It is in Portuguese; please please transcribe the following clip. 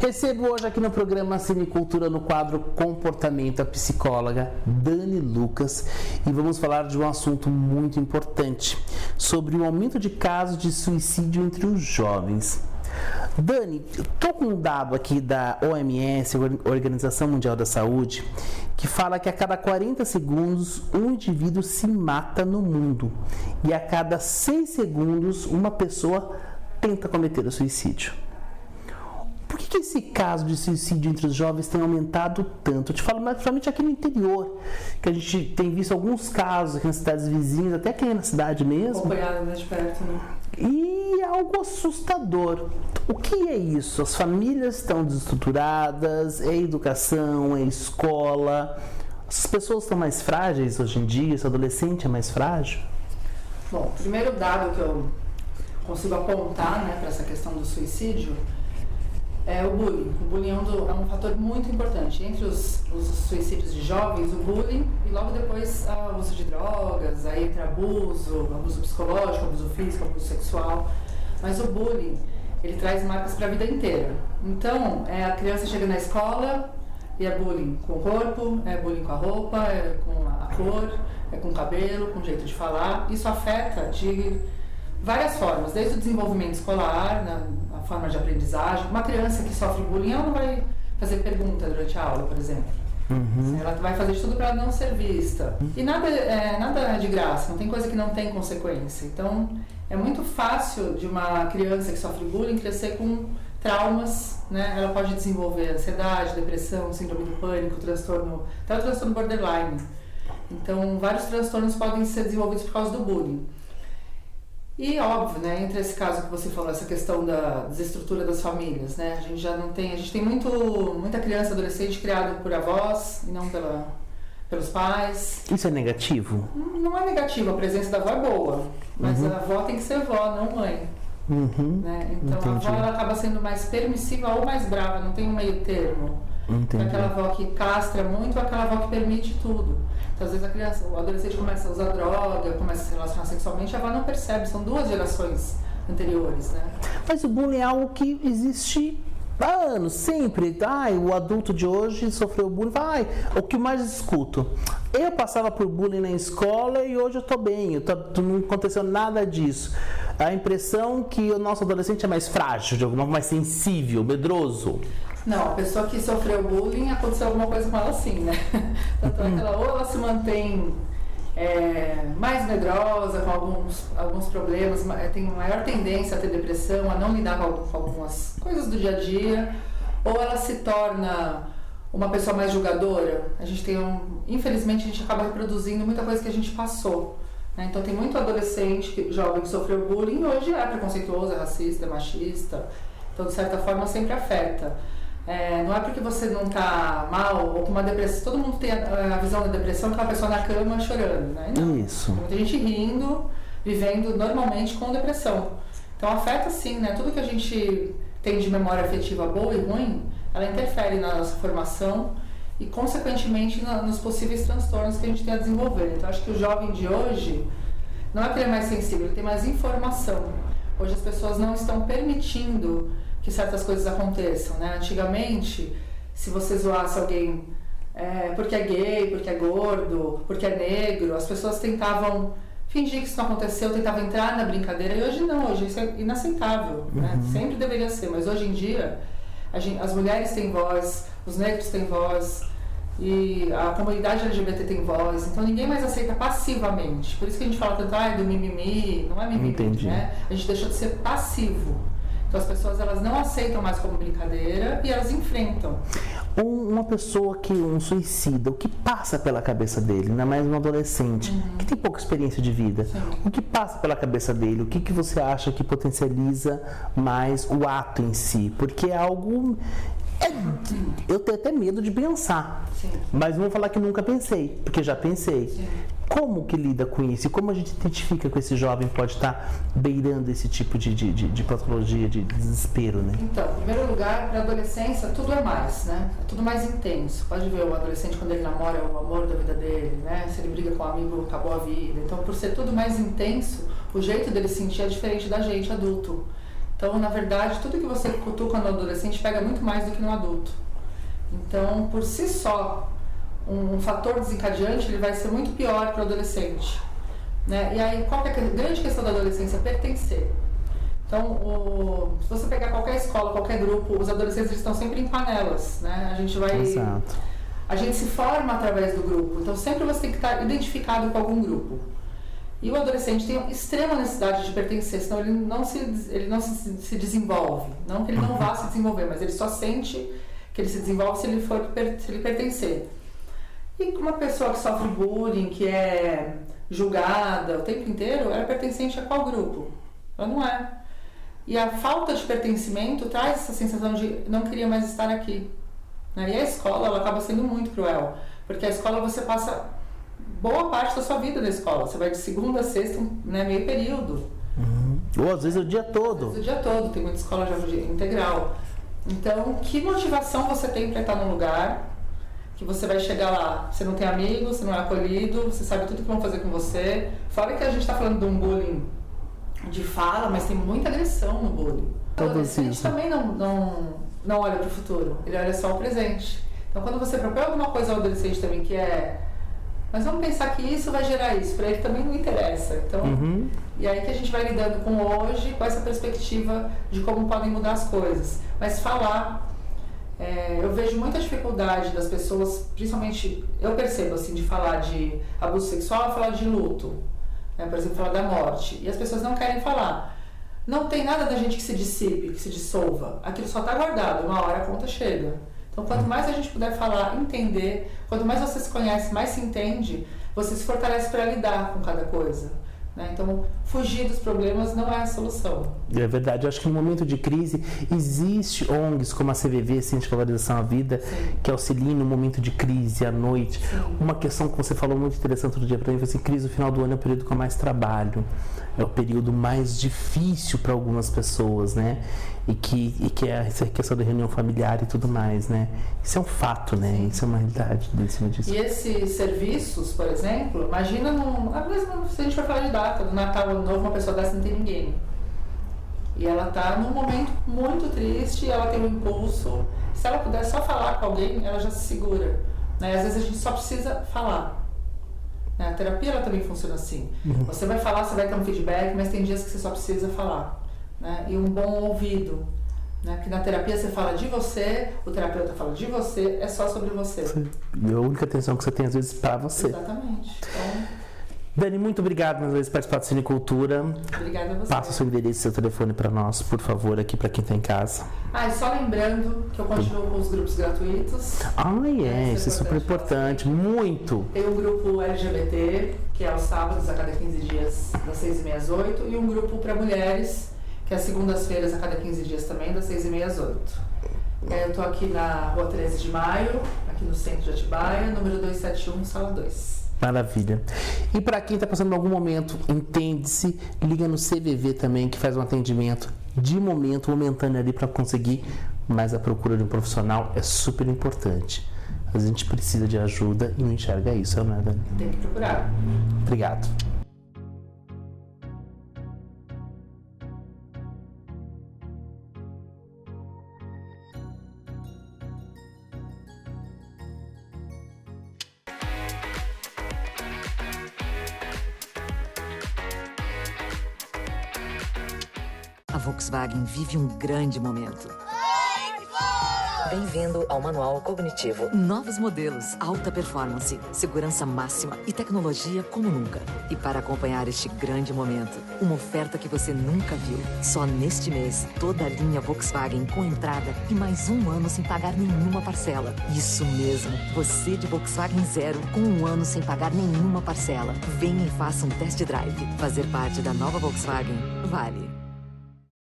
Recebo hoje aqui no programa Cinecultura, no quadro Comportamento, a psicóloga Dani Lucas, e vamos falar de um assunto muito importante, sobre o aumento de casos de suicídio entre os jovens. Dani, estou com um dado aqui da OMS, Organização Mundial da Saúde, que fala que a cada 40 segundos um indivíduo se mata no mundo e a cada 6 segundos uma pessoa tenta cometer o suicídio. Por que esse caso de suicídio entre os jovens tem aumentado tanto? Eu te falo mais principalmente aqui no interior, que a gente tem visto alguns casos aqui nas cidades vizinhas, até aqui na cidade mesmo. Acompanhado mais de perto, né? E é algo assustador. O que é isso? As famílias estão desestruturadas, é educação, é escola. As pessoas estão mais frágeis hoje em dia, esse adolescente é mais frágil? Bom, o primeiro dado que eu consigo apontar, né, para essa questão do suicídio é o bullying. O bullying é um fator muito importante. Entre os suicídios de jovens, o bullying e logo depois o uso de drogas, aí entra abuso psicológico, abuso físico, abuso sexual. Mas o bullying, ele traz marcas para a vida inteira. Então, a criança chega na escola e é bullying com o corpo, é bullying com a roupa, é com a cor, é com o cabelo, com o jeito de falar. Isso afeta de várias formas, desde o desenvolvimento escolar, a forma de aprendizagem. Uma criança que sofre bullying, ela não vai fazer pergunta durante a aula, por exemplo. Ela vai fazer de tudo para não ser vista. E nada é de graça, não tem coisa que não tem consequência. Então, é muito fácil de uma criança que sofre bullying crescer com traumas, né? Ela pode desenvolver ansiedade, depressão, síndrome do pânico, até o transtorno borderline. Então, vários transtornos podem ser desenvolvidos por causa do bullying. E óbvio, né, entre esse caso que você falou, essa questão da desestrutura das famílias, né, a gente tem muita criança e adolescente criado por avós e não pelos pais. Isso é negativo? Não é negativo, a presença da avó é boa, mas a avó tem que ser avó, não mãe. Né? Então entendi. A avó ela acaba sendo mais permissiva ou mais brava, não tem um meio termo. Entendi. Aquela avó que castra muito ou aquela avó que permite tudo. Então, às vezes o adolescente começa a usar droga, começa a se relacionar sexualmente, a avó não percebe, são 2 gerações anteriores, né? Mas o bullying é algo que existe há anos, sempre. O adulto de hoje sofreu bullying. O que mais escuto? Eu passava por bullying na escola e hoje eu tô bem, não aconteceu nada disso. A impressão que o nosso adolescente é mais frágil, de alguma forma mais sensível, medroso. Não, a pessoa que sofreu bullying, aconteceu alguma coisa com ela sim, né? Tanto é que ela se mantém mais medrosa, com alguns problemas, tem maior tendência a ter depressão, a não lidar com algumas coisas do dia a dia, ou ela se torna uma pessoa mais julgadora. Infelizmente a gente acaba reproduzindo muita coisa que a gente passou, né? Então tem muito adolescente, jovem que sofreu bullying e hoje é preconceituoso, é racista, é machista, então de certa forma sempre afeta. Não é porque você não está mal ou com uma depressão, todo mundo tem a visão da depressão que é uma pessoa na cama chorando, né? Não. Isso. Tem muita gente rindo, vivendo normalmente com depressão. Então afeta sim, né? Tudo que a gente tem de memória afetiva boa e ruim, ela interfere na nossa formação e consequentemente nos possíveis transtornos que a gente tem a desenvolver. Então acho que o jovem de hoje, não é que ele é mais sensível, ele tem mais informação. Hoje as pessoas não estão permitindo que certas coisas aconteçam, né? Antigamente, se você zoasse alguém porque é gay, porque é gordo, porque é negro, as pessoas tentavam fingir que isso não aconteceu, tentavam entrar na brincadeira, e hoje não, hoje isso é inaceitável, né? Sempre deveria ser, mas hoje em dia as mulheres têm voz, os negros têm voz, e a comunidade LGBT tem voz, então ninguém mais aceita passivamente. Por isso que a gente fala tanto do mimimi, não é mimimi, entendi. Né? A gente deixou de ser passivo. Então as pessoas elas não aceitam mais como brincadeira e elas enfrentam. Uma pessoa um suicida, o que passa pela cabeça dele, ainda mais um adolescente, que tem pouca experiência de vida, sim. O que passa pela cabeça dele? O que você acha que potencializa mais o ato em si? Porque é algo... eu tenho até medo de pensar, sim. Mas não vou falar que nunca pensei, porque já pensei. Sim. Como que lida com isso? E como a gente identifica que esse jovem pode estar beirando esse tipo de patologia, de desespero, né? Então, em primeiro lugar, para a adolescência, tudo é mais, né? É tudo mais intenso. Pode ver o adolescente quando ele namora, é o amor da vida dele, né? Se ele briga com um amigo, acabou a vida. Então, por ser tudo mais intenso, o jeito dele sentir é diferente da gente, adulto. Então, na verdade, tudo que você cutuca no adolescente pega muito mais do que no adulto. Então, por si só, um fator desencadeante ele vai ser muito pior para o adolescente. Né? E aí, qual que é a grande questão da adolescência? Pertencer. Então, se você pegar qualquer escola, qualquer grupo, os adolescentes estão sempre em panelas. Né? Exato. A gente se forma através do grupo. Então, sempre você tem que estar identificado com algum grupo. E o adolescente tem extrema necessidade de pertencer, senão ele não se desenvolve. Não que ele não vá se desenvolver, mas ele só sente que ele se desenvolve se ele pertencer. E uma pessoa que sofre bullying, que é julgada o tempo inteiro, ela é pertencente a qual grupo? Ela não é. E a falta de pertencimento traz essa sensação de não queria mais estar aqui. Né? E a escola, ela acaba sendo muito cruel, porque a escola você passa boa parte da sua vida na escola. Você vai de segunda a sexta, né, meio período. Ou às vezes o dia todo. Às vezes o dia todo, tem muita escola já integral. Então, que motivação você tem para estar num lugar que você vai chegar lá, você não tem amigos, você não é acolhido, você sabe tudo que vão fazer com você. Fora que a gente está falando de um bullying de fala, mas tem muita agressão no bullying. O adolescente também não olha para o futuro, ele olha só o presente. Então, quando você propõe alguma coisa ao adolescente também que é mas vamos pensar que isso vai gerar isso, para ele também não interessa. Então, e aí que a gente vai lidando com hoje, com essa perspectiva de como podem mudar as coisas. Mas falar, eu vejo muita dificuldade das pessoas, principalmente, eu percebo assim, de falar de abuso sexual, falar de luto, né? Por exemplo, falar da morte. E as pessoas não querem falar. Não tem nada da gente que se dissipe, que se dissolva. Aquilo só está guardado, uma hora a conta chega. Então, quanto mais a gente puder falar, entender, quanto mais você se conhece, mais se entende, você se fortalece para lidar com cada coisa. Né? Então, fugir dos problemas não é a solução. É verdade. Eu acho que no momento de crise, existe ONGs como a CVV, Centro de Valorização à Vida, sim, que auxiliam no momento de crise, à noite. Sim. Uma questão que você falou muito interessante outro dia para mim foi assim, crise no final do ano é o período com mais trabalho. É o período mais difícil para algumas pessoas, né? E que é essa questão da reunião familiar e tudo mais, né? Isso é um fato, né? Sim. Isso é uma realidade em cima disso. E esses serviços, por exemplo, imagina mesmo se a gente for falar de data, do Natal, Ano Novo, uma pessoa dessa não tem ninguém. E ela está num momento muito triste, ela tem um impulso. Se ela puder só falar com alguém, ela já se segura. Né? Às vezes a gente só precisa falar. A terapia ela também funciona assim. Você vai falar, você vai ter um feedback, mas tem dias que você só precisa falar. Né? E um bom ouvido. Né? Porque na terapia você fala de você, o terapeuta fala de você, é só sobre você. Sim. E a única atenção que você tem às vezes para você. Exatamente. Então, Dani, muito obrigado mais uma vez por participar do Cinecultura. Obrigada a você. Passa o seu endereço e seu telefone para nós, por favor, aqui para quem está em casa. E só lembrando que eu continuo com os grupos gratuitos. Isso é super importante, muito. Tem um grupo LGBT, que é aos sábados a cada 15 dias, das 6h30 às 8h, e um grupo para mulheres, que é às segundas-feiras a cada 15 dias também, das 6h30 às 8h. Eu estou aqui na Rua 13 de Maio, aqui no centro de Atibaia, número 271, sala 2. Maravilha. E para quem está passando em algum momento, entende-se, liga no CVV também, que faz um atendimento de momento, momentâneo ali para conseguir, mas a procura de um profissional é super importante. A gente precisa de ajuda e não enxerga isso, não é, Dani? Tem que procurar. Obrigado. A Volkswagen vive um grande momento. Bem-vindo ao Manual Cognitivo. Novos modelos, alta performance, segurança máxima e tecnologia como nunca. E para acompanhar este grande momento, uma oferta que você nunca viu. Só neste mês, toda a linha Volkswagen com entrada e mais 1 ano sem pagar nenhuma parcela. Isso mesmo, você de Volkswagen Zero com 1 ano sem pagar nenhuma parcela. Venha e faça um test drive. Fazer parte da nova Volkswagen vale.